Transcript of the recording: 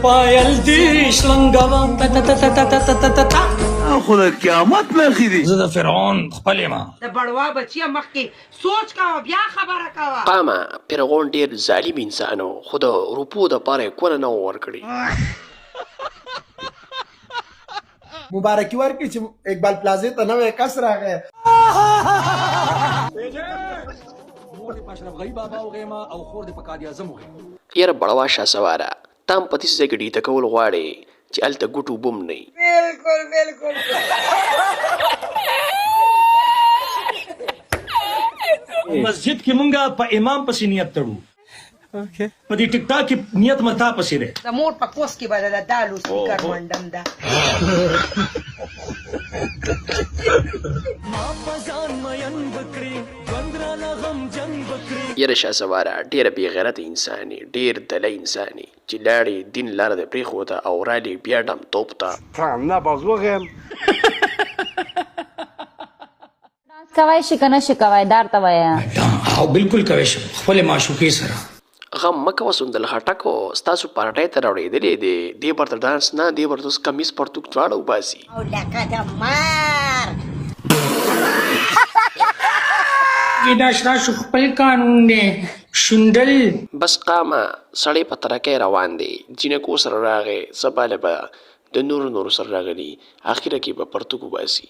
पायल दी شلنګوا تا تا تا تا تا تا تا تا خو د قیامت نښې دي. زه د فرعون خپل یم. د بړوا بچیه مخکې سوچ کوه بیا خبره کوه. قامه فرعون ډیر ظالم انسان و خو د روپو دپاره یې کونه نه وه ورکړې. مبارکي ورکړي چې اقبال پلازې ته نوی کس راغی. یاره بړوا شهسواره تا هم په داسې ځای کې ډیته کول غواړې چې هلته ګوټ اوبه هم نه وي. بالکل بالکل. مسجد کې مونږه په امام پسې نیت تړو. په دې ټیک ټاک کې نیت متا پسې ده. د مور په کوس کې بدله دالو سپیکر منډم ده. یاره شهسواره ډېره بې غیرته انسان یې ډېر دلی انسان یې چې لاړې دین لاره دې پرېښوده او رالې بیا ډم توپ ته. نه بازوغیم کوای شي که نه شي کوای دار ته وایه. او بالکل کوی شم خپلې معشوقې سره. غم مه کوه سندل خټکو ستاسو پارټۍ ته راوړېدلې دی دې برته ډانس نه دې برته اوس کمیس پرتوک دواړه وباسي. او لکه د مار. دا ستاسو خپل قانون دی شوندل. بس قامه سړی په ترکۍ روان دی جینکو سره راغی سباله به د نورو سره راغلي اخره کې به پرتوک وباسي.